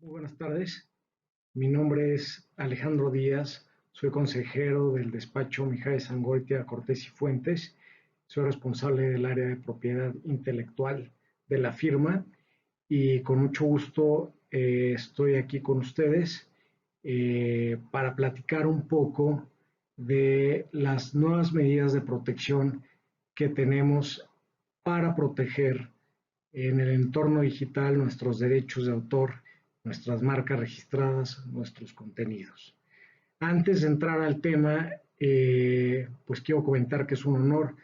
Muy buenas tardes. Mi nombre es Alejandro Díaz. Soy consejero del despacho Mijares Angoitia Cortés y Fuentes. Soy responsable del área de propiedad intelectual de la firma y con mucho gusto estoy aquí con ustedes para platicar un poco de las nuevas medidas de protección que tenemos para proteger en el entorno digital nuestros derechos de autor, nuestras marcas registradas, nuestros contenidos. Antes de entrar al tema, pues quiero comentar que es un honor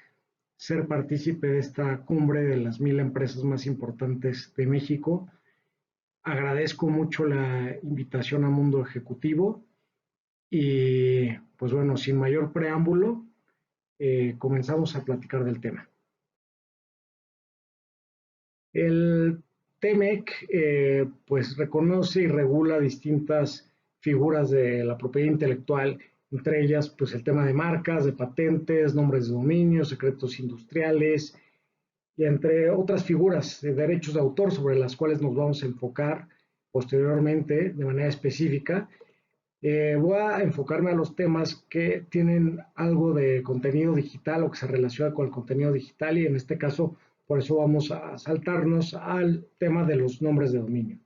ser partícipe de esta cumbre de las 1000 empresas más importantes de México. Agradezco mucho la invitación a Mundo Ejecutivo y pues bueno, sin mayor preámbulo, comenzamos a platicar del tema. El TEMEC pues reconoce y regula distintas figuras de la propiedad intelectual, entre ellas pues el tema de marcas, de patentes, nombres de dominio, secretos industriales y entre otras figuras de derechos de autor sobre las cuales nos vamos a enfocar posteriormente de manera específica. Voy a enfocarme a los temas que tienen algo de contenido digital o que se relaciona con el contenido digital y en este caso, por eso vamos a saltarnos al tema de los nombres de dominio.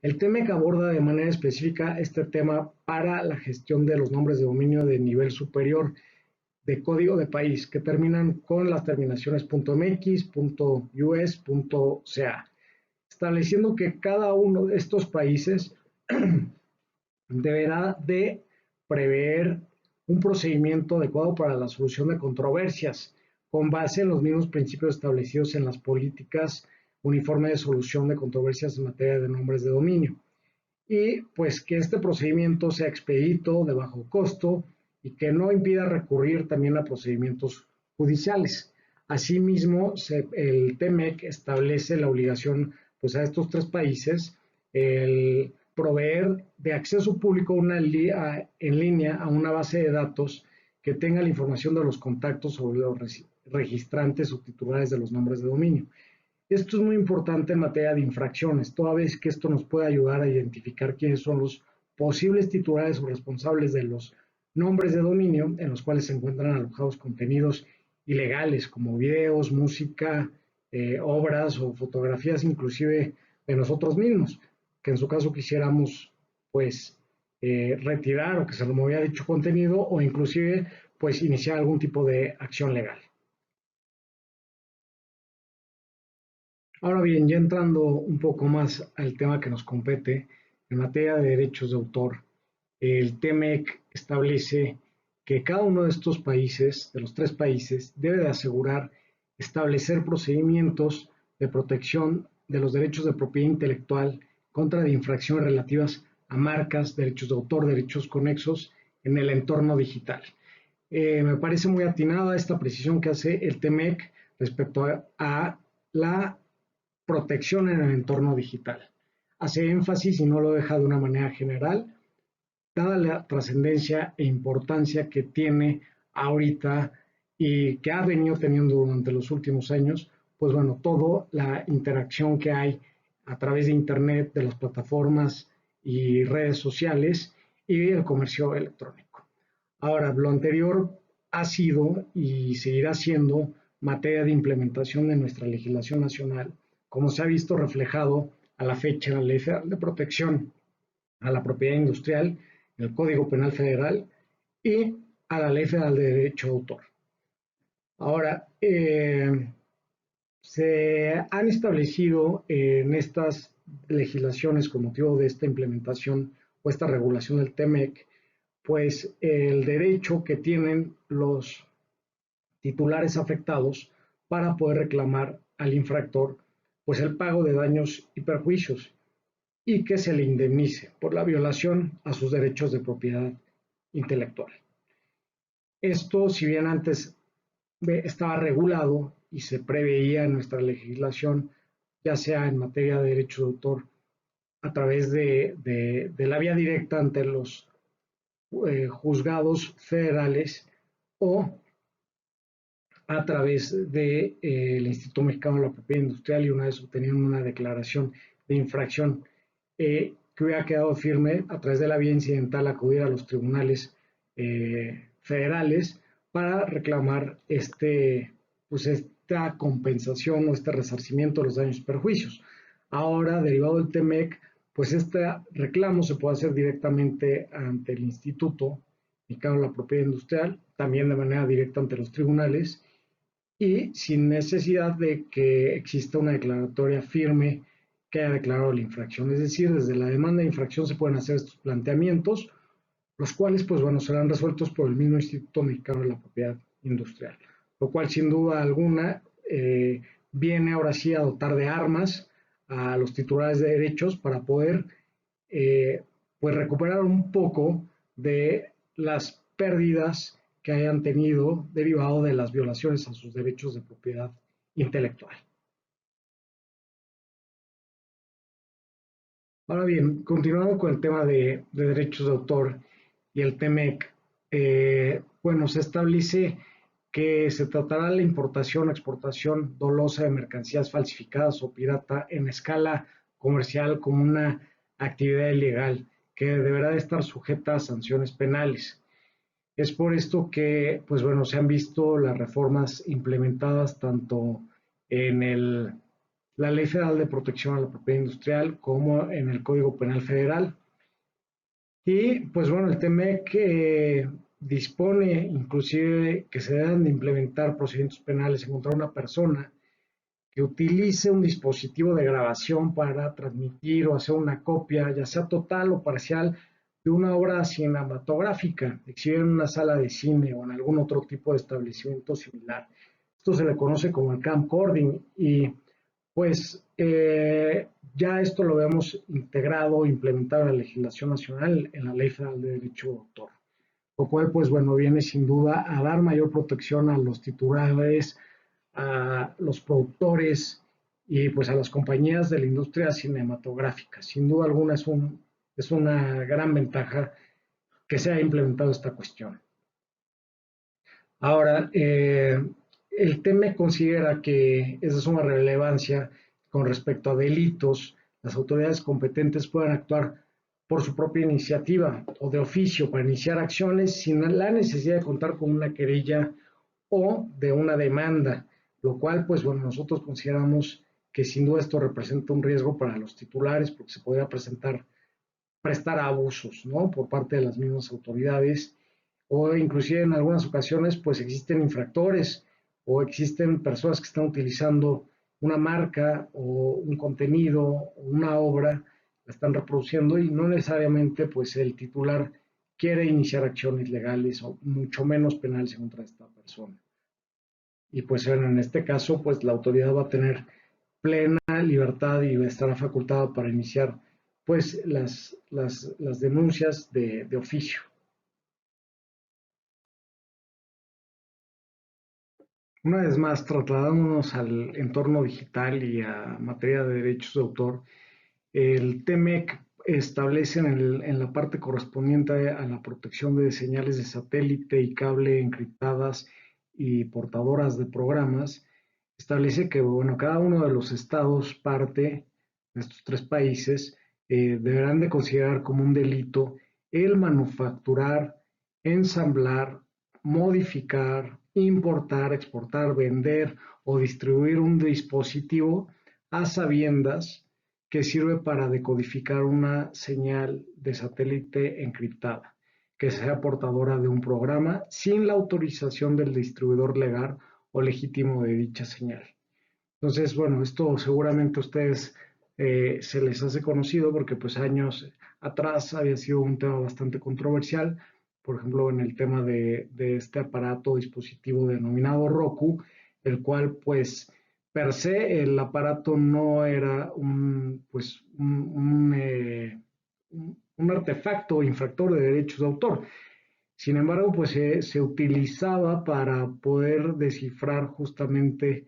El TEMEC aborda de manera específica este tema para la gestión de los nombres de dominio de nivel superior de código de país que terminan con las terminaciones .mx, .us, .ca, estableciendo que cada uno de estos países deberá de prever un procedimiento adecuado para la solución de controversias con base en los mismos principios establecidos en las políticas uniformes de solución de controversias en materia de nombres de dominio. Y pues que este procedimiento sea expedito, de bajo costo y que no impida recurrir también a procedimientos judiciales. Asimismo, el TEMEC establece la obligación pues, a estos tres países el proveer de acceso público en línea a una base de datos que tenga la información de los contactos sobre los registrantes o titulares de los nombres de dominio. Esto es muy importante en materia de infracciones, toda vez que esto nos puede ayudar a identificar quiénes son los posibles titulares o responsables de los nombres de dominio en los cuales se encuentran alojados contenidos ilegales como videos, música, obras o fotografías inclusive de nosotros mismos, que en su caso quisiéramos pues retirar o que se removiera dicho contenido o inclusive pues iniciar algún tipo de acción legal. Ahora bien, ya entrando un poco más al tema que nos compete, en materia de derechos de autor, el TEMEC establece que cada uno de estos países, de los tres países, debe de asegurar establecer procedimientos de protección de los derechos de propiedad intelectual contra de infracciones relativas a marcas, derechos de autor, derechos conexos en el entorno digital. Me parece muy atinada esta precisión que hace el TEMEC respecto a la protección en el entorno digital. Hace énfasis y no lo deja de una manera general, dada la trascendencia e importancia que tiene ahorita y que ha venido teniendo durante los últimos años, pues bueno, toda la interacción que hay a través de Internet, de las plataformas y redes sociales y el comercio electrónico. Ahora, lo anterior ha sido y seguirá siendo materia de implementación de nuestra legislación nacional, como se ha visto reflejado a la fecha en la Ley Federal de Protección a la Propiedad Industrial, el Código Penal Federal y a la Ley Federal de Derecho de Autor. Ahora, se han establecido en estas legislaciones con motivo de esta implementación o esta regulación del TEMEC, pues el derecho que tienen los titulares afectados para poder reclamar al infractor pues el pago de daños y perjuicios y que se le indemnice por la violación a sus derechos de propiedad intelectual. Esto, si bien antes estaba regulado y se preveía en nuestra legislación, ya sea en materia de derechos de autor, a través de la vía directa ante los juzgados federales o a través del Instituto Mexicano de la Propiedad Industrial y una vez obteniendo una declaración de infracción que hubiera quedado firme a través de la vía incidental acudir a los tribunales federales para reclamar pues esta compensación o este resarcimiento de los daños y perjuicios. Ahora, derivado del TEMEC, pues este reclamo se puede hacer directamente ante el Instituto Mexicano de la Propiedad Industrial, también de manera directa ante los tribunales y sin necesidad de que exista una declaratoria firme que haya declarado la infracción. Es decir, desde la demanda de infracción se pueden hacer estos planteamientos, los cuales, pues bueno, serán resueltos por el mismo Instituto Mexicano de la Propiedad Industrial, lo cual sin duda alguna viene ahora sí a dotar de armas a los titulares de derechos para poder pues recuperar un poco de las pérdidas que hayan tenido derivado de las violaciones a sus derechos de propiedad intelectual. Ahora bien, continuando con el tema de derechos de autor y el TEMEC, bueno, se establece que se tratará la importación o exportación dolosa de mercancías falsificadas o pirata en escala comercial como una actividad ilegal que deberá de estar sujeta a sanciones penales. Es por esto que, pues bueno, se han visto las reformas implementadas tanto en la Ley Federal de Protección a la Propiedad Industrial como en el Código Penal Federal. Y pues bueno, el TEMEC dispone inclusive que se deben de implementar procedimientos penales en contra de una persona que utilice un dispositivo de grabación para transmitir o hacer una copia, ya sea total o parcial, de una obra cinematográfica, exhibida en una sala de cine o en algún otro tipo de establecimiento similar. Esto se le conoce como el camcording y pues ya esto lo vemos integrado, implementado en la legislación nacional, en la Ley Federal de Derecho de Autor, lo cual pues bueno, viene sin duda a dar mayor protección a los titulares, a los productores y pues a las compañías de la industria cinematográfica. Sin duda alguna es una gran ventaja que se haya implementado esta cuestión. Ahora, el TEME considera que es de suma relevancia con respecto a delitos, las autoridades competentes puedan actuar por su propia iniciativa o de oficio para iniciar acciones sin la necesidad de contar con una querella o de una demanda, lo cual, pues bueno, nosotros consideramos que sin duda esto representa un riesgo para los titulares porque se podría prestar abusos, ¿no? Por parte de las mismas autoridades o inclusive en algunas ocasiones pues existen infractores o existen personas que están utilizando una marca o un contenido o una obra, la están reproduciendo y no necesariamente pues el titular quiere iniciar acciones legales o mucho menos penales contra esta persona. Y pues bueno, en este caso pues la autoridad va a tener plena libertad y estará facultada para iniciar pues las denuncias de oficio. Una vez más, trasladándonos al entorno digital y a materia de derechos de autor, el TEMEC establece en la parte correspondiente a la protección de señales de satélite y cable encriptadas y portadoras de programas, establece que bueno, cada uno de los estados parte de estos tres países deberán de considerar como un delito el manufacturar, ensamblar, modificar, importar, exportar, vender o distribuir un dispositivo a sabiendas que sirve para decodificar una señal de satélite encriptada, que sea portadora de un programa sin la autorización del distribuidor legal o legítimo de dicha señal. Entonces, bueno, esto seguramente a ustedes se les hace conocido porque pues años atrás había sido un tema bastante controversial, por ejemplo, en el tema de este aparato dispositivo denominado Roku, el cual pues per se el aparato no era pues, un artefacto infractor de derechos de autor. Sin embargo, pues se utilizaba para poder descifrar justamente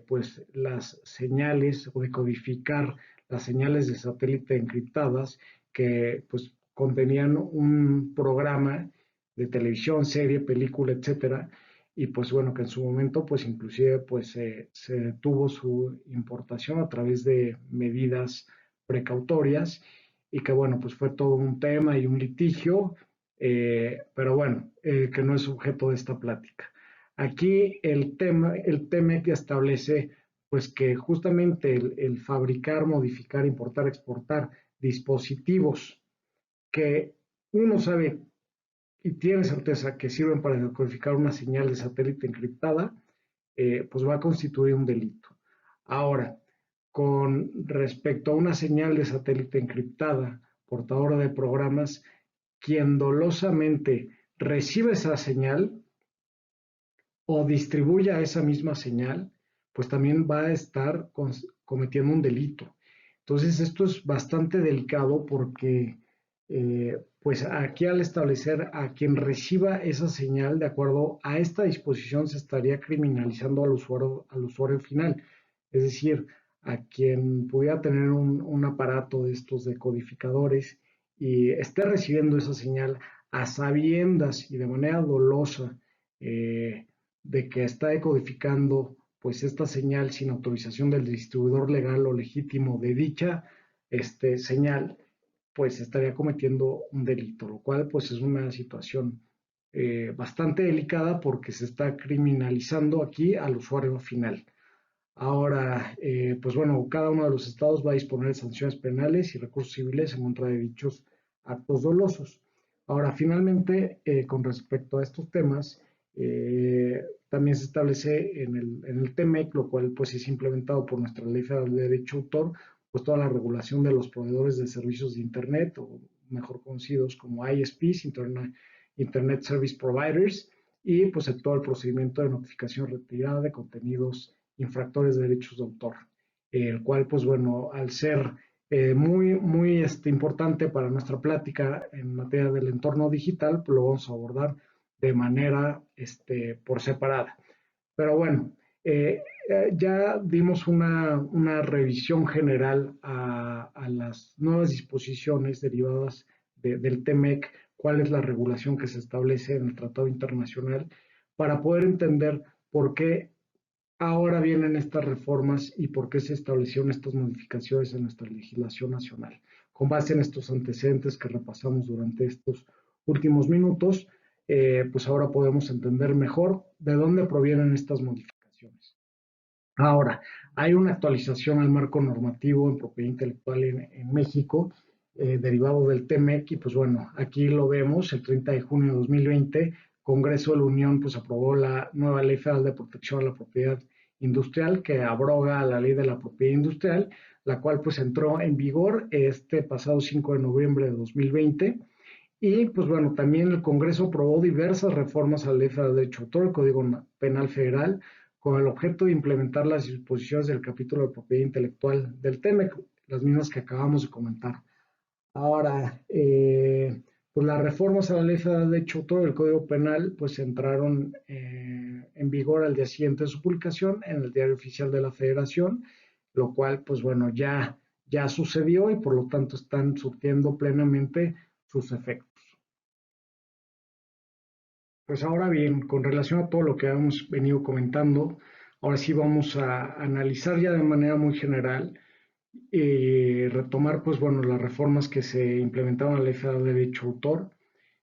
pues las señales o decodificar las señales de satélite encriptadas que pues contenían un programa de televisión, serie, película, etcétera, y pues bueno, que en su momento pues inclusive pues se detuvo su importación a través de medidas precautorias y que bueno, pues fue todo un tema y un litigio, pero bueno, que no es objeto de esta plática. Aquí el TEMEC establece pues que justamente el fabricar, modificar, importar, exportar dispositivos que uno sabe y tiene certeza que sirven para decodificar una señal de satélite encriptada, pues va a constituir un delito. Ahora, con respecto a una señal de satélite encriptada, portadora de programas, quien dolosamente recibe esa señal o distribuya esa misma señal, pues también va a estar cometiendo un delito. Entonces, esto es bastante delicado porque, pues aquí al establecer a quien reciba esa señal, de acuerdo a esta disposición, se estaría criminalizando al usuario final. Es decir, a quien pudiera tener un aparato de estos decodificadores y esté recibiendo esa señal a sabiendas y de manera dolosa, de que está decodificando pues esta señal sin autorización del distribuidor legal o legítimo de dicha señal, pues estaría cometiendo un delito, lo cual pues es una situación bastante delicada porque se está criminalizando aquí al usuario final. Ahora, pues bueno, cada uno de los estados va a disponer de sanciones penales y recursos civiles en contra de dichos actos dolosos. Ahora, finalmente, con respecto a estos temas, también se establece en el TEMEC, lo cual pues es implementado por nuestra Ley Federal de Derecho de Autor, pues toda la regulación de los proveedores de servicios de Internet, o mejor conocidos como ISPs, Internet Service Providers, y pues todo el procedimiento de notificación retirada de contenidos infractores de derechos de autor, el cual, pues bueno, al ser muy importante para nuestra plática en materia del entorno digital, pues lo vamos a abordar de manera por separada. Pero bueno, ya dimos una revisión general a las nuevas disposiciones derivadas del TEMEC, cuál es la regulación que se establece en el Tratado Internacional, para poder entender por qué ahora vienen estas reformas y por qué se establecieron estas modificaciones en nuestra legislación nacional. Con base en estos antecedentes que repasamos durante estos últimos minutos, pues ahora podemos entender mejor de dónde provienen estas modificaciones. Ahora, hay una actualización al marco normativo en propiedad intelectual en México, derivado del TEMEC, y pues bueno, aquí lo vemos, el 30 de junio de 2020, Congreso de la Unión pues aprobó la nueva Ley Federal de Protección a la Propiedad Industrial, que abroga la Ley de la Propiedad Industrial, la cual pues entró en vigor este pasado 5 de noviembre de 2020. Y pues bueno, también el Congreso aprobó diversas reformas a la Ley Federal de Derecho de Autor, el Código Penal Federal, con el objeto de implementar las disposiciones del capítulo de propiedad intelectual del TEMEC, las mismas que acabamos de comentar. Ahora, pues las reformas a la Ley Federal de Derecho de Autor del Código Penal pues entraron en vigor al día siguiente de su publicación en el Diario Oficial de la Federación, lo cual pues bueno, ya sucedió y por lo tanto están surtiendo plenamente sus efectos. Pues ahora bien, con relación a todo lo que hemos venido comentando, ahora sí vamos a analizar ya de manera muy general y retomar, pues bueno, las reformas que se implementaron a la Ley Federal de Derecho de Autor,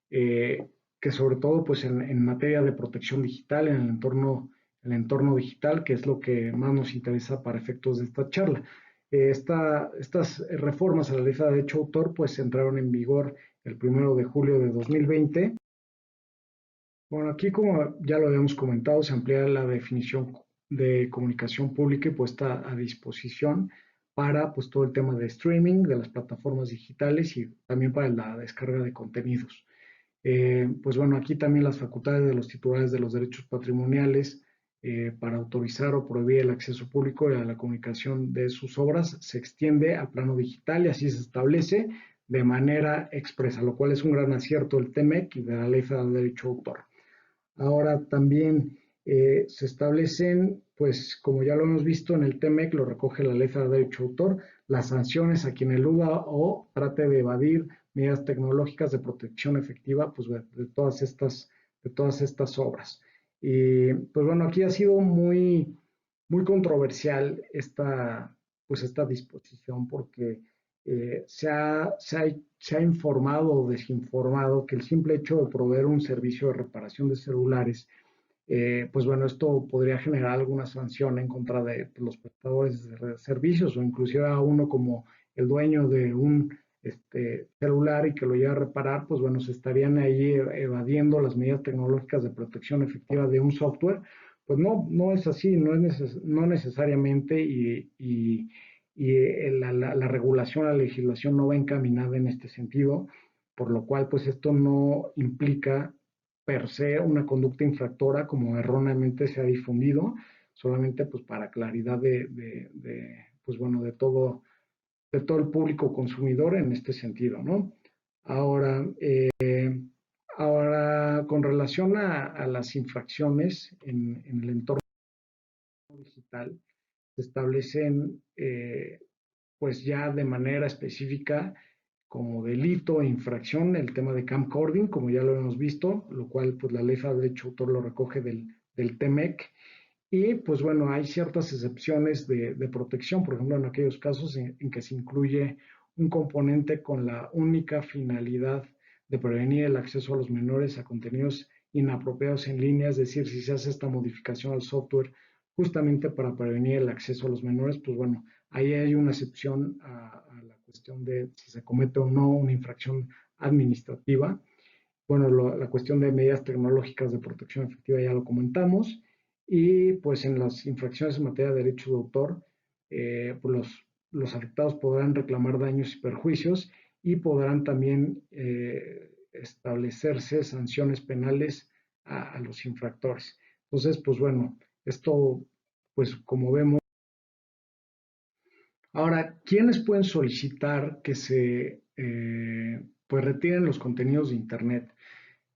eh, que sobre todo, pues en materia de protección digital, en el entorno digital, que es lo que más nos interesa para efectos de esta charla. Estas reformas a la Ley Federal de Derecho de Autor, pues entraron en vigor el 1 de julio de 2020. Bueno, aquí como ya lo habíamos comentado, se amplía la definición de comunicación pública y puesta a disposición para pues, todo el tema de streaming, de las plataformas digitales y también para la descarga de contenidos. Pues bueno, aquí también las facultades de los titulares de los derechos patrimoniales para autorizar o prohibir el acceso público a la comunicación de sus obras se extiende al plano digital y así se establece de manera expresa, lo cual es un gran acierto del TEMEC y de la Ley Federal de Derecho de Autor. Ahora también se establecen, pues como ya lo hemos visto en el TEMEC, lo recoge la Ley Federal de Derecho de Autor, las sanciones a quien eluda o trate de evadir medidas tecnológicas de protección efectiva pues, de todas estas obras. Y pues bueno, aquí ha sido muy controversial pues, esta disposición porque se ha informado o desinformado que el simple hecho de proveer un servicio de reparación de celulares, pues bueno, esto podría generar alguna sanción en contra de los prestadores de servicios o inclusive a uno como el dueño de un celular y que lo lleva a reparar, pues bueno, se estarían ahí evadiendo las medidas tecnológicas de protección efectiva de un software. Pues no, no es así, no necesariamente la regulación, la legislación no va encaminada en este sentido, por lo cual pues esto no implica per se una conducta infractora como erróneamente se ha difundido, solamente pues para claridad pues bueno, de todo el público consumidor en este sentido, ¿no? Ahora, ahora con relación a las infracciones en el entorno digital, se establecen pues ya de manera específica como delito e infracción el tema de camcording, como ya lo hemos visto, lo cual pues la ley de derecho de autor lo recoge del TEMEC. Y pues bueno, hay ciertas excepciones de protección, por ejemplo, en aquellos casos en que se incluye un componente con la única finalidad de prevenir el acceso a los menores a contenidos inapropiados en línea, es decir, si se hace esta modificación al software justamente para prevenir el acceso a los menores, pues bueno, ahí hay una excepción a la cuestión de si se comete o no una infracción administrativa. Bueno, la cuestión de medidas tecnológicas de protección efectiva ya lo comentamos. Y pues en las infracciones en materia de derechos de autor, pues los afectados podrán reclamar daños y perjuicios y podrán también establecerse sanciones penales a los infractores. Entonces, pues bueno, esto, pues como vemos. Ahora, ¿quiénes pueden solicitar que se pues retiren los contenidos de Internet?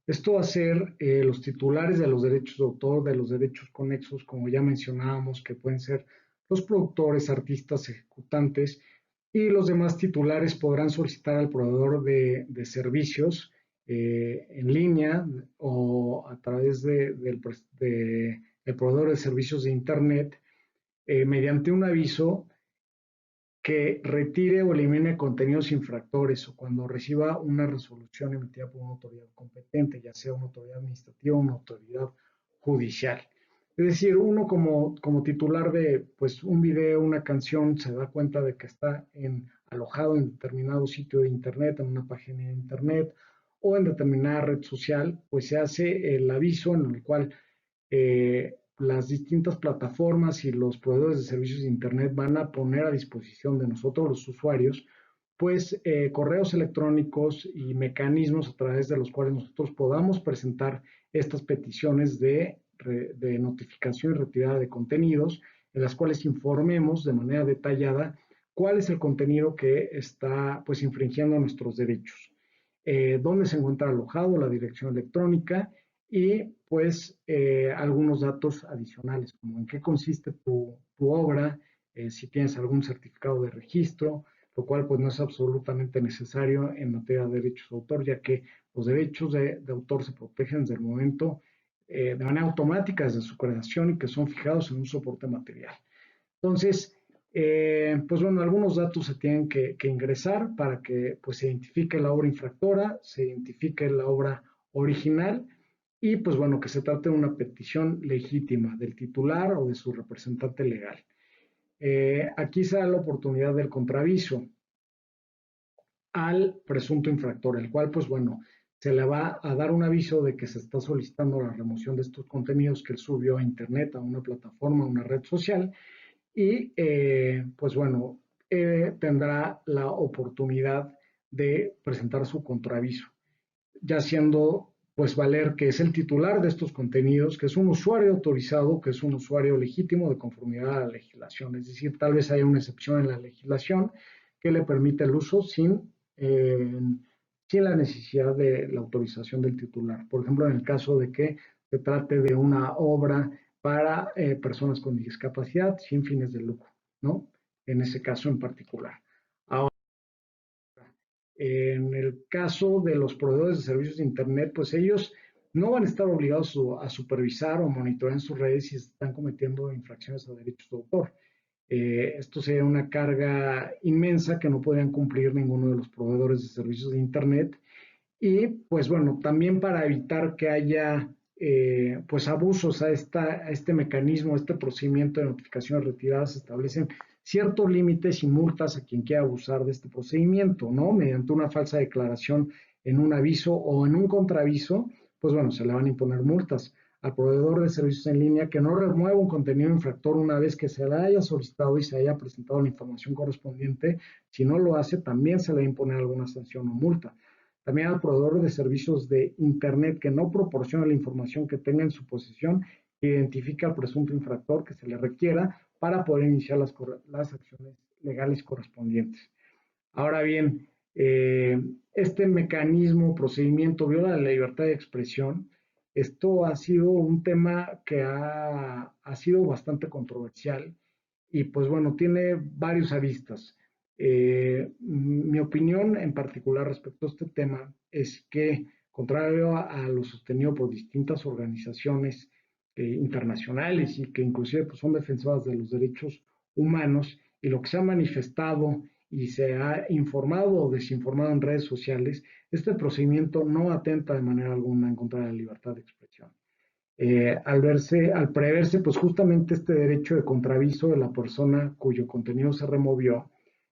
Esto va a ser los titulares de los derechos de autor, de los derechos conexos, como ya mencionábamos, que pueden ser los productores, artistas, ejecutantes, y los demás titulares podrán solicitar al proveedor de servicios en línea o a través del proveedor de servicios de Internet mediante un aviso que retire o elimine contenidos infractores o cuando reciba una resolución emitida por una autoridad competente, ya sea una autoridad administrativa o una autoridad judicial. Es decir, uno como titular de pues, un video, una canción, se da cuenta de que está alojado en determinado sitio de Internet, en una página de Internet o en determinada red social, pues se hace el aviso en el cual las distintas plataformas y los proveedores de servicios de Internet van a poner a disposición de nosotros los usuarios, pues correos electrónicos y mecanismos a través de los cuales nosotros podamos presentar estas peticiones de notificación y retirada de contenidos, en las cuales informemos de manera detallada cuál es el contenido que está pues infringiendo nuestros derechos, dónde se encuentra alojado, la dirección electrónica y pues algunos datos adicionales, como en qué consiste tu obra, si tienes algún certificado de registro, lo cual pues no es absolutamente necesario en materia de derechos de autor, ya que los derechos de autor se protegen desde el momento de manera automática desde su creación y que son fijados en un soporte material. Entonces, pues bueno, algunos datos se tienen que ingresar para que pues, se identifique la obra infractora, se identifique la obra original y pues bueno, que se trate de una petición legítima del titular o de su representante legal. Aquí se da la oportunidad del contraaviso al presunto infractor, el cual pues bueno, se le va a dar un aviso de que se está solicitando la remoción de estos contenidos que él subió a internet, a una plataforma, a una red social, y pues bueno, tendrá la oportunidad de presentar su contraaviso, ya siendo pues valer que es el titular de estos contenidos, que es un usuario autorizado, que es un usuario legítimo de conformidad a la legislación. Es decir, tal vez haya una excepción en la legislación que le permite el uso sin la necesidad de la autorización del titular. Por ejemplo, en el caso de que se trate de una obra para personas con discapacidad sin fines de lucro, ¿no? En ese caso en particular. Ahora, en el caso de los proveedores de servicios de Internet, pues ellos no van a estar obligados a supervisar o monitorear en sus redes si están cometiendo infracciones a derechos de autor. Esto sería una carga inmensa que no podrían cumplir ninguno de los proveedores de servicios de Internet. Y pues bueno, también para evitar que haya pues abusos a este mecanismo, a este procedimiento de notificaciones retiradas, se establecen ciertos límites y multas a quien quiera abusar de este procedimiento, ¿no? Mediante una falsa declaración en un aviso o en un contraaviso, pues bueno, se le van a imponer multas al proveedor de servicios en línea que no remueva un contenido infractor una vez que se le haya solicitado y se haya presentado la información correspondiente. Si no lo hace, también se le va a imponer alguna sanción o multa. También al proveedor de servicios de Internet que no proporciona la información que tenga en su posesión e identifica al presunto infractor que se le requiera para poder iniciar las acciones legales correspondientes. Ahora bien, este mecanismo, procedimiento viola la libertad de expresión. Esto ha sido un tema que ha sido bastante controversial y pues bueno, tiene varios aristas. Mi opinión en particular respecto a este tema es que, contrario a lo sostenido por distintas organizaciones internacionales y que inclusive pues, son defensoras de los derechos humanos, y lo que se ha manifestado y se ha informado o desinformado en redes sociales, este procedimiento no atenta de manera alguna en contra de la libertad de expresión. Al preverse, pues justamente este derecho de contraviso de la persona cuyo contenido se removió,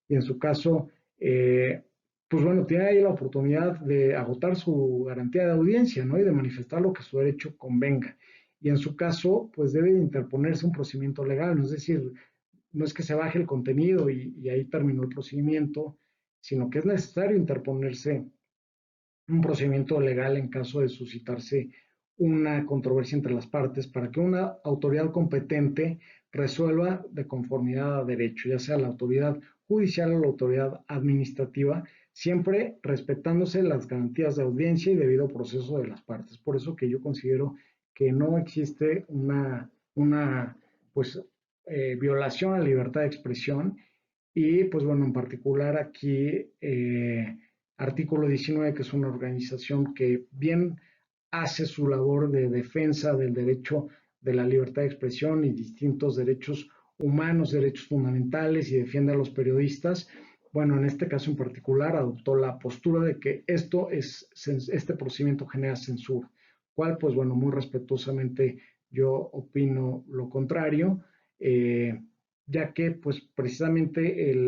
y en su caso, pues bueno, tiene ahí la oportunidad de agotar su garantía de audiencia, ¿no? Y de manifestar lo que su derecho convenga. Y en su caso, pues debe de interponerse un procedimiento legal, ¿no? Es decir, no es que se baje el contenido y ahí terminó el procedimiento, sino que es necesario interponerse un procedimiento legal en caso de suscitarse una controversia entre las partes para que una autoridad competente resuelva de conformidad a derecho, ya sea la autoridad judicial o la autoridad administrativa, siempre respetándose las garantías de audiencia y debido proceso de las partes. Por eso que yo considero que no existe una pues, violación a la libertad de expresión y pues bueno, en particular aquí Artículo 19, que es una organización que bien hace su labor de defensa del derecho de la libertad de expresión y distintos derechos humanos, derechos fundamentales y defiende a los periodistas. Bueno, en este caso en particular adoptó la postura de que este procedimiento genera censura, cual pues bueno, muy respetuosamente yo opino lo contrario, ya que pues precisamente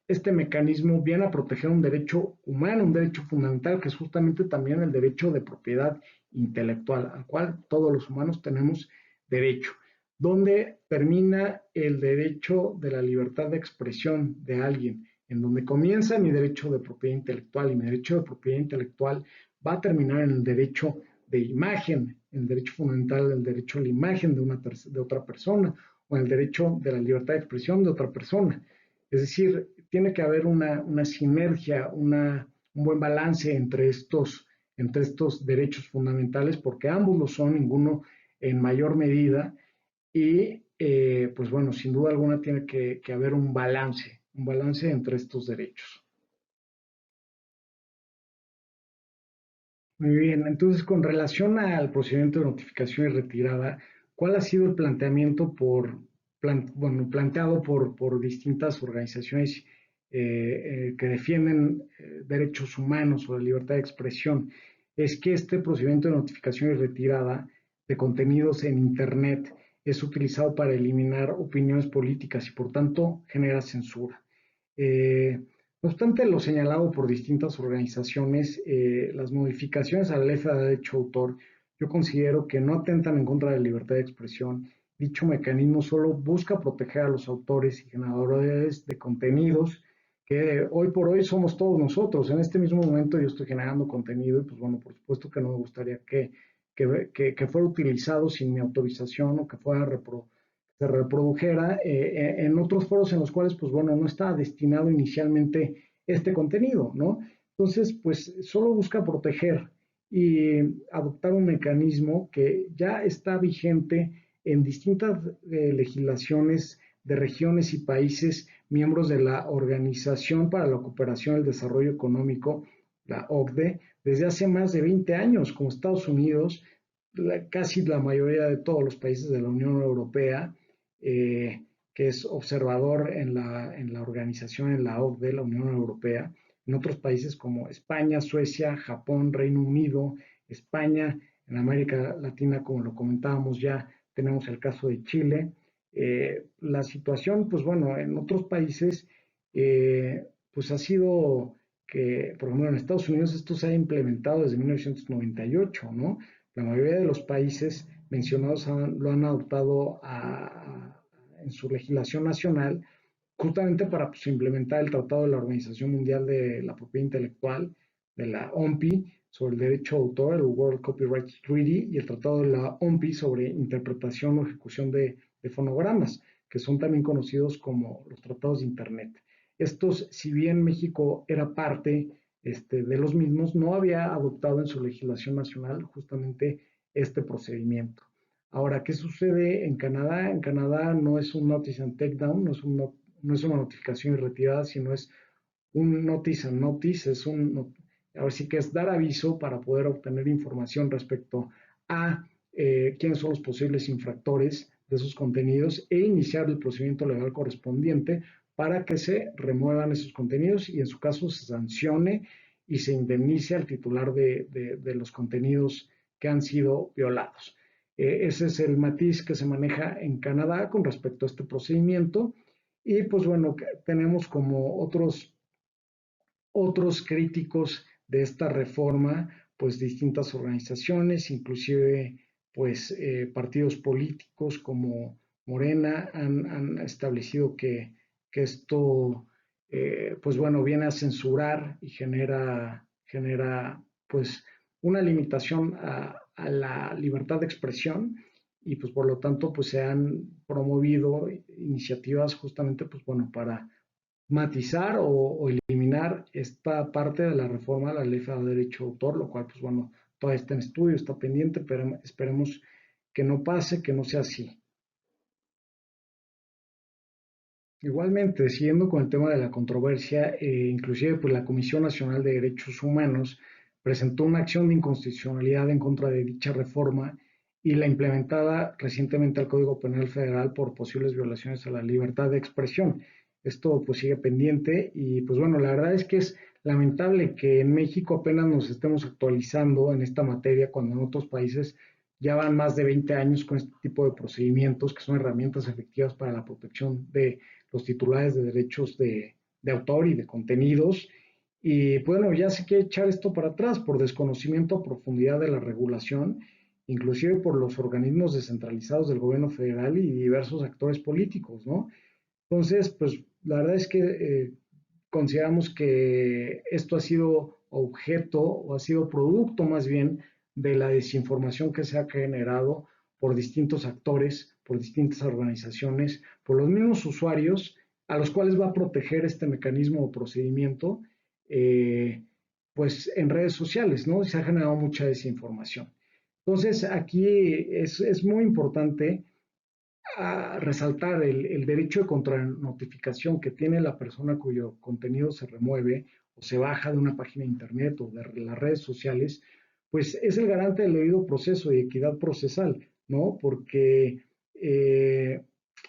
este mecanismo viene a proteger un derecho humano, un derecho fundamental, que es justamente también el derecho de propiedad intelectual, al cual todos los humanos tenemos derecho. ¿Dónde termina el derecho de la libertad de expresión de alguien? En donde comienza mi derecho de propiedad intelectual, y mi derecho de propiedad intelectual va a terminar en el derecho de imagen, en el derecho fundamental del derecho a la imagen de otra persona, o en el derecho de la libertad de expresión de otra persona. Es decir, tiene que haber una sinergia, un buen balance entre estos derechos fundamentales, porque ambos lo son, ninguno en mayor medida, y pues bueno, sin duda alguna tiene que haber un balance entre estos derechos. Muy bien, entonces con relación al procedimiento de notificación y retirada, ¿cuál ha sido el planteamiento planteado por distintas organizaciones que defienden derechos humanos o la libertad de expresión? Es que este procedimiento de notificación y retirada de contenidos en Internet es utilizado para eliminar opiniones políticas y por tanto genera censura. No obstante lo señalado por distintas organizaciones, las modificaciones a la ley de derecho de autor, yo considero que no atentan en contra de la libertad de expresión. Dicho mecanismo solo busca proteger a los autores y generadores de contenidos, que hoy por hoy somos todos nosotros. En este mismo momento yo estoy generando contenido y pues bueno, por supuesto que no me gustaría que fuera utilizado sin mi autorización o que fuera se reprodujera en otros foros en los cuales, pues bueno, no está destinado inicialmente este contenido, ¿no? Entonces, pues solo busca proteger y adoptar un mecanismo que ya está vigente en distintas legislaciones de regiones y países miembros de la Organización para la Cooperación y el Desarrollo Económico, la OCDE, desde hace más de 20 años, como Estados Unidos, casi la mayoría de todos los países de la Unión Europea, que es observador en la organización, en la OCDE, la Unión Europea, en otros países como España, Suecia, Japón, Reino Unido, España, en América Latina, como lo comentábamos ya, tenemos el caso de Chile. La situación, pues bueno, en otros países, pues ha sido que, por ejemplo, en Estados Unidos esto se ha implementado desde 1998, ¿no? La mayoría de los países mencionados lo han adoptado en su legislación nacional justamente para pues, implementar el Tratado de la Organización Mundial de la Propiedad Intelectual, de la OMPI, sobre el derecho de autor, el World Copyright Treaty, y el Tratado de la OMPI sobre interpretación o ejecución de fonogramas, que son también conocidos como los tratados de Internet. Estos, si bien México era parte de los mismos, no había adoptado en su legislación nacional justamente este procedimiento. Ahora, ¿qué sucede en Canadá? En Canadá no es un notice and takedown, no es una notificación y retirada, sino es un notice and notice, ahora sí que es dar aviso para poder obtener información respecto a quiénes son los posibles infractores de esos contenidos e iniciar el procedimiento legal correspondiente para que se remuevan esos contenidos y en su caso se sancione y se indemnice al titular de los contenidos que han sido violados. Ese es el matiz que se maneja en Canadá con respecto a este procedimiento. Y pues bueno, tenemos como otros críticos de esta reforma, pues distintas organizaciones, inclusive pues partidos políticos como Morena han establecido que esto pues bueno viene a censurar y genera pues una limitación a la libertad de expresión y pues por lo tanto pues se han promovido iniciativas justamente pues bueno para matizar o eliminar esta parte de la reforma a la ley federal de derecho de autor, lo cual, pues bueno, todavía está en estudio, está pendiente, pero esperemos que no pase, que no sea así. Igualmente, siguiendo con el tema de la controversia, inclusive pues la Comisión Nacional de Derechos Humanos presentó una acción de inconstitucionalidad en contra de dicha reforma y la implementada recientemente al Código Penal Federal por posibles violaciones a la libertad de expresión. Esto pues sigue pendiente y pues bueno, la verdad es que es lamentable que en México apenas nos estemos actualizando en esta materia cuando en otros países ya van más de 20 años con este tipo de procedimientos que son herramientas efectivas para la protección de los titulares de derechos de autor y de contenidos. Y bueno, ya se quiere echar esto para atrás por desconocimiento a profundidad de la regulación, inclusive por los organismos descentralizados del gobierno federal y diversos actores políticos, ¿no? Entonces, pues la verdad es que consideramos que esto ha sido objeto o ha sido producto más bien de la desinformación que se ha generado por distintos actores, por distintas organizaciones, por los mismos usuarios a los cuales va a proteger este mecanismo o procedimiento, eh, pues en redes sociales, ¿no? Se ha generado mucha desinformación. Entonces, aquí es muy importante a resaltar el derecho de contranotificación que tiene la persona cuyo contenido se remueve o se baja de una página de internet o de las redes sociales, pues es el garante del debido proceso y equidad procesal, ¿no? Porque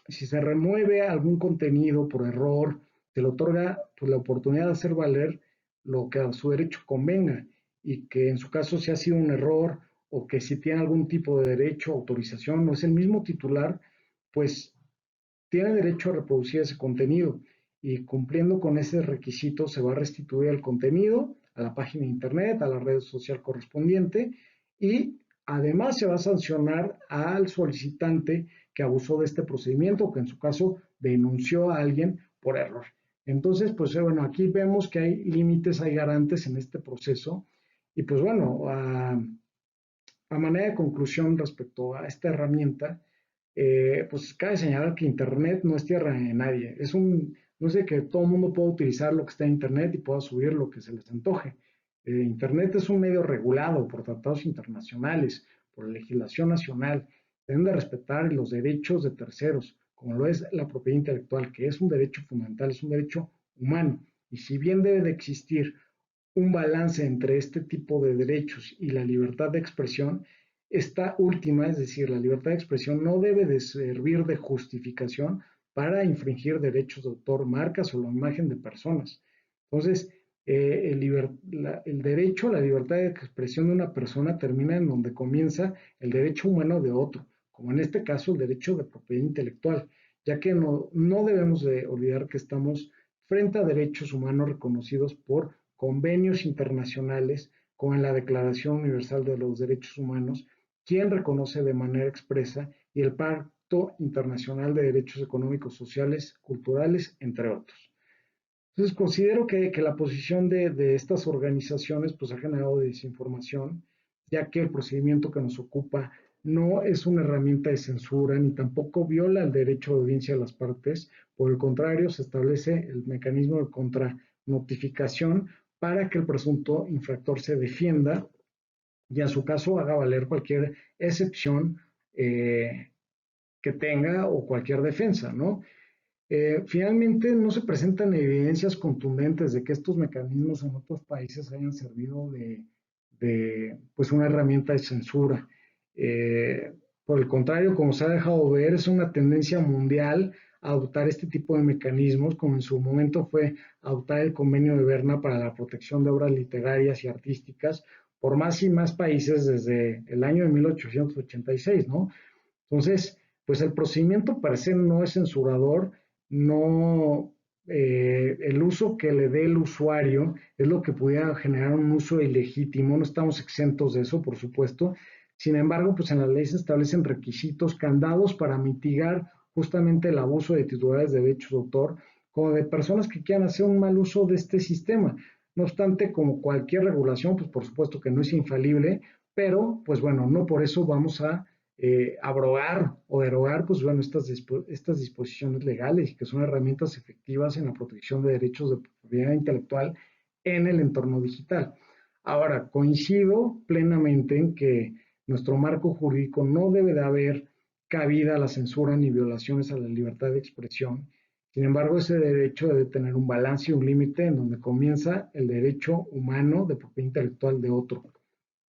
si se remueve algún contenido por error, se le otorga pues, la oportunidad de hacer valer lo que a su derecho convenga y que en su caso si ha sido un error o que si tiene algún tipo de derecho, autorización, no es el mismo titular pues tiene derecho a reproducir ese contenido y cumpliendo con ese requisito se va a restituir el contenido a la página de internet, a la red social correspondiente y además se va a sancionar al solicitante que abusó de este procedimiento o que en su caso denunció a alguien por error. Entonces, pues bueno, aquí vemos que hay límites, hay garantes en este proceso y pues bueno, a manera de conclusión respecto a esta herramienta, pues cabe señalar que Internet no es tierra de nadie. No sé que todo el mundo pueda utilizar lo que está en Internet y pueda subir lo que se les antoje. Internet es un medio regulado por tratados internacionales, por legislación nacional. Deben de respetar los derechos de terceros, como lo es la propiedad intelectual, que es un derecho fundamental, es un derecho humano. Y si bien debe de existir un balance entre este tipo de derechos y la libertad de expresión, esta última, es decir, la libertad de expresión, no debe de servir de justificación para infringir derechos de autor, marcas o la imagen de personas. Entonces, el derecho a la libertad de expresión de una persona termina en donde comienza el derecho humano de otro, como en este caso el derecho de propiedad intelectual, ya que no debemos de olvidar que estamos frente a derechos humanos reconocidos por convenios internacionales, como en la Declaración Universal de los Derechos Humanos, quien reconoce de manera expresa, y el Pacto Internacional de Derechos Económicos, Sociales, Culturales, entre otros. Entonces, considero que la posición de estas organizaciones pues, ha generado desinformación, ya que el procedimiento que nos ocupa no es una herramienta de censura ni tampoco viola el derecho de audiencia de las partes. Por el contrario, se establece el mecanismo de contranotificación para que el presunto infractor se defienda y a su caso haga valer cualquier excepción que tenga o cualquier defensa, ¿no? Finalmente, no se presentan evidencias contundentes de que estos mecanismos en otros países hayan servido pues una herramienta de censura. Por el contrario, como se ha dejado ver, es una tendencia mundial a adoptar este tipo de mecanismos, como en su momento fue adoptar el Convenio de Berna para la protección de obras literarias y artísticas por más y más países desde el año de 1886, ¿no? Entonces, pues el procedimiento per se no es censurador, no, el uso que le dé el usuario es lo que pudiera generar un uso ilegítimo, no estamos exentos de eso, por supuesto. Sin embargo, pues en la ley se establecen requisitos, candados para mitigar justamente el abuso de titulares de derechos de autor, como de personas que quieran hacer un mal uso de este sistema. No obstante, como cualquier regulación, pues por supuesto que no es infalible, pero pues bueno, no por eso vamos a abrogar o derogar, pues bueno, estas disposiciones legales y que son herramientas efectivas en la protección de derechos de propiedad intelectual en el entorno digital. Ahora, coincido plenamente en que nuestro marco jurídico no debe de haber cabida a la censura ni violaciones a la libertad de expresión. Sin embargo, ese derecho debe tener un balance y un límite en donde comienza el derecho humano de propiedad intelectual de otro.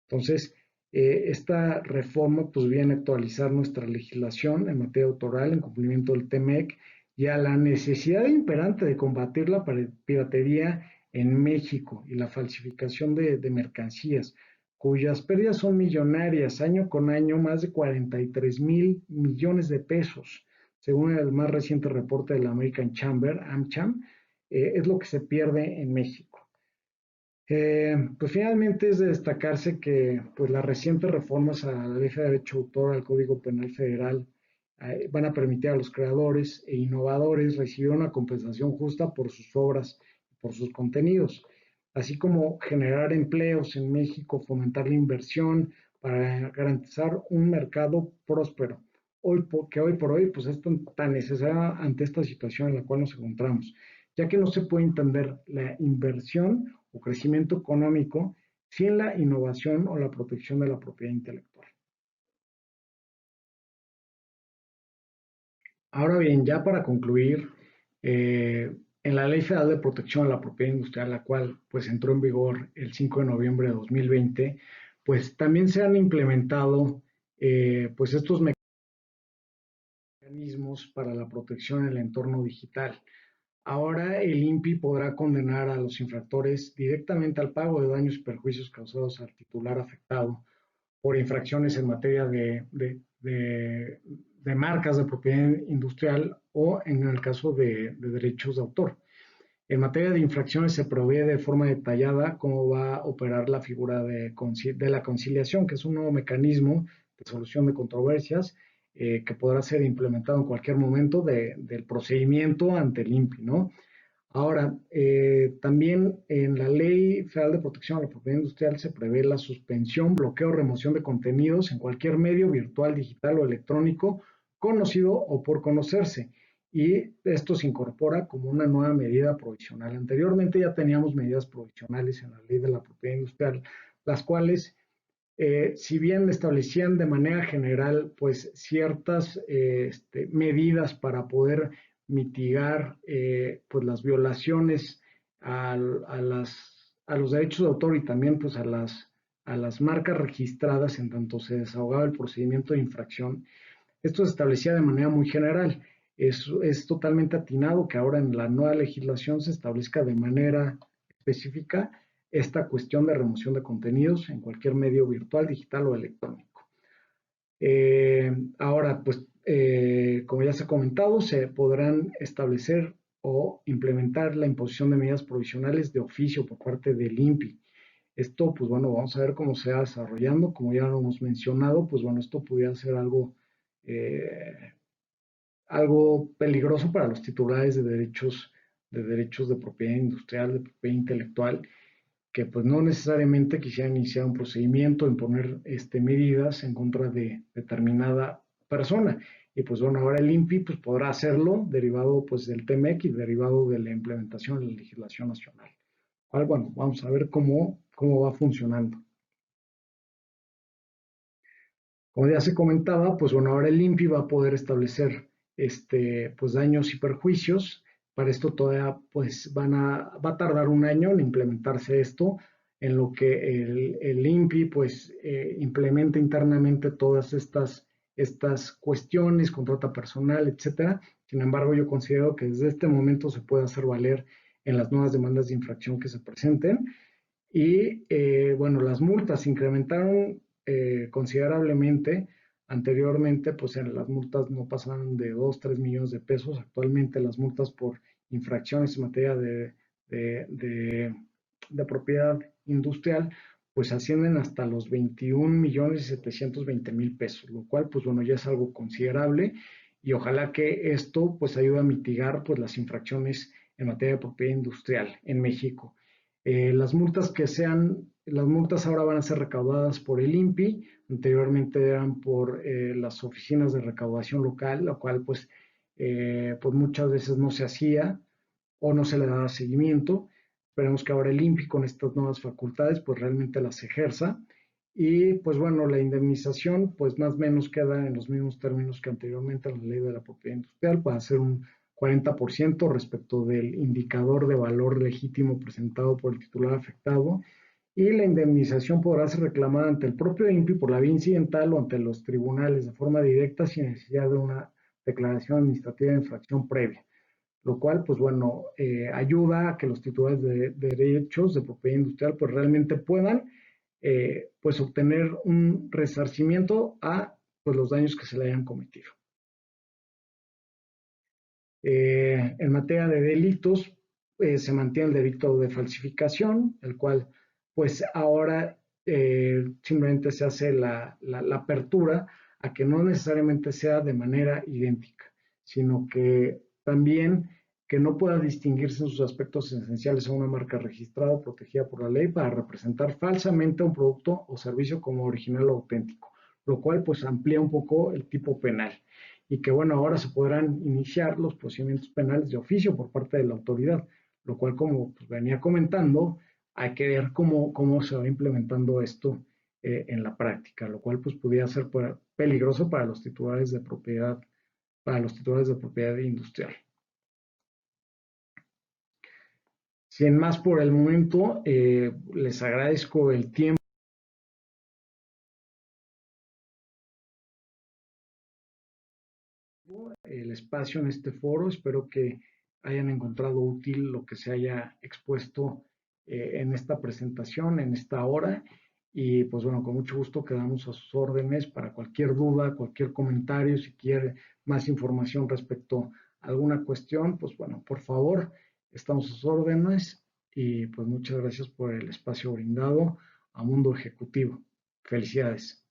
Entonces, esta reforma pues viene a actualizar nuestra legislación en materia autoral en cumplimiento del TEMEC y a la necesidad imperante de combatir la piratería en México y la falsificación de mercancías, cuyas pérdidas son millonarias, año con año más de 43,000 millones de pesos, según el más reciente reporte de la American Chamber, AmCham, es lo que se pierde en México. Pues finalmente es de destacarse que pues, las recientes reformas a la Ley de Derecho de Autor, al Código Penal Federal, van a permitir a los creadores e innovadores recibir una compensación justa por sus obras, por sus contenidos, así como generar empleos en México, fomentar la inversión para garantizar un mercado próspero, que hoy por hoy pues, es tan necesaria ante esta situación en la cual nos encontramos, ya que no se puede entender la inversión o crecimiento económico sin la innovación o la protección de la propiedad intelectual. Ahora bien, ya para concluir, en la Ley Federal de Protección a la Propiedad Industrial, la cual pues entró en vigor el 5 de noviembre de 2020, pues también se han implementado pues estos mecanismos para la protección en el entorno digital. Ahora el INPI podrá condenar a los infractores directamente al pago de daños y perjuicios causados al titular afectado por infracciones en materia de marcas de propiedad industrial o en el caso de derechos de autor. En materia de infracciones se provee de forma detallada cómo va a operar la figura de la conciliación, que es un nuevo mecanismo de solución de controversias que podrá ser implementado en cualquier momento del procedimiento ante el INPI, ¿no? Ahora, también en la Ley Federal de Protección a la Propiedad Industrial se prevé la suspensión, bloqueo o remoción de contenidos en cualquier medio virtual, digital o electrónico, conocido o por conocerse. Y esto se incorpora como una nueva medida provisional. Anteriormente ya teníamos medidas provisionales en la Ley de la Propiedad Industrial, las cuales, si bien establecían de manera general, pues ciertas medidas para poder mitigar pues las violaciones a los derechos de autor y también pues a las marcas registradas en tanto se desahogaba el procedimiento de infracción. Esto se establecía de manera muy general. Es totalmente atinado que ahora en la nueva legislación se establezca de manera específica esta cuestión de remoción de contenidos en cualquier medio virtual, digital o electrónico. Ahora, pues, como ya se ha comentado, se podrán establecer o implementar la imposición de medidas provisionales de oficio por parte del INPI. Esto, pues bueno, vamos a ver cómo se va desarrollando. Como ya lo hemos mencionado, pues bueno, esto pudiera ser eh, algo peligroso para los titulares de derechos de propiedad industrial, de propiedad intelectual, que pues no necesariamente quisieran iniciar un procedimiento, imponer medidas en contra de determinada persona. Y pues bueno, ahora el INPI pues podrá hacerlo derivado pues del TMEC y derivado de la implementación de la legislación nacional. Bueno, vamos a ver cómo va funcionando. Como ya se comentaba, pues bueno, ahora el INPI va a poder establecer pues daños y perjuicios. Para esto todavía pues va a tardar un año en implementarse esto, en lo que el INPI pues implementa internamente todas estas cuestiones, contrata personal, etcétera. Sin embargo, yo considero que desde este momento se puede hacer valer en las nuevas demandas de infracción que se presenten. Y bueno, las multas se incrementaron considerablemente. Anteriormente, pues las multas no pasaban de 2, 3 millones de pesos. Actualmente las multas por infracciones en materia de, de, de propiedad industrial, pues ascienden hasta los 21.720.000 pesos, lo cual, pues bueno, ya es algo considerable y ojalá que esto pues ayude a mitigar pues las infracciones en materia de propiedad industrial en México. Las multas ahora van a ser recaudadas por el INPI, anteriormente eran por las oficinas de recaudación local, lo cual pues muchas veces no se hacía o no se le daba seguimiento. Esperemos que ahora el INPI con estas nuevas facultades pues realmente las ejerza y pues bueno, la indemnización pues más o menos queda en los mismos términos que anteriormente la ley de la propiedad industrial, para hacer un 40% respecto del indicador de valor legítimo presentado por el titular afectado, y la indemnización podrá ser reclamada ante el propio INPI por la vía incidental o ante los tribunales de forma directa sin necesidad de una declaración administrativa de infracción previa, lo cual pues bueno ayuda a que los titulares de derechos de propiedad industrial pues realmente puedan pues obtener un resarcimiento a pues los daños que se le hayan cometido. En materia de delitos, se mantiene el delito de falsificación, el cual pues ahora simplemente se hace la apertura a que no necesariamente sea de manera idéntica, sino que también que no pueda distinguirse en sus aspectos esenciales a una marca registrada o protegida por la ley para representar falsamente un producto o servicio como original o auténtico, lo cual pues amplía un poco el tipo penal y que bueno, ahora se podrán iniciar los procedimientos penales de oficio por parte de la autoridad, lo cual como pues, venía comentando, hay que ver cómo se va implementando esto en la práctica, lo cual pues pudiera ser peligroso para los titulares de propiedad, industrial. Sin más por el momento, les agradezco el tiempo, el espacio en este foro. Espero que hayan encontrado útil lo que se haya expuesto en esta presentación, en esta hora. Y pues bueno, con mucho gusto quedamos a sus órdenes para cualquier duda, cualquier comentario, si quiere más información respecto a alguna cuestión, pues bueno, por favor, estamos a sus órdenes y pues muchas gracias por el espacio brindado a Mundo Ejecutivo. Felicidades.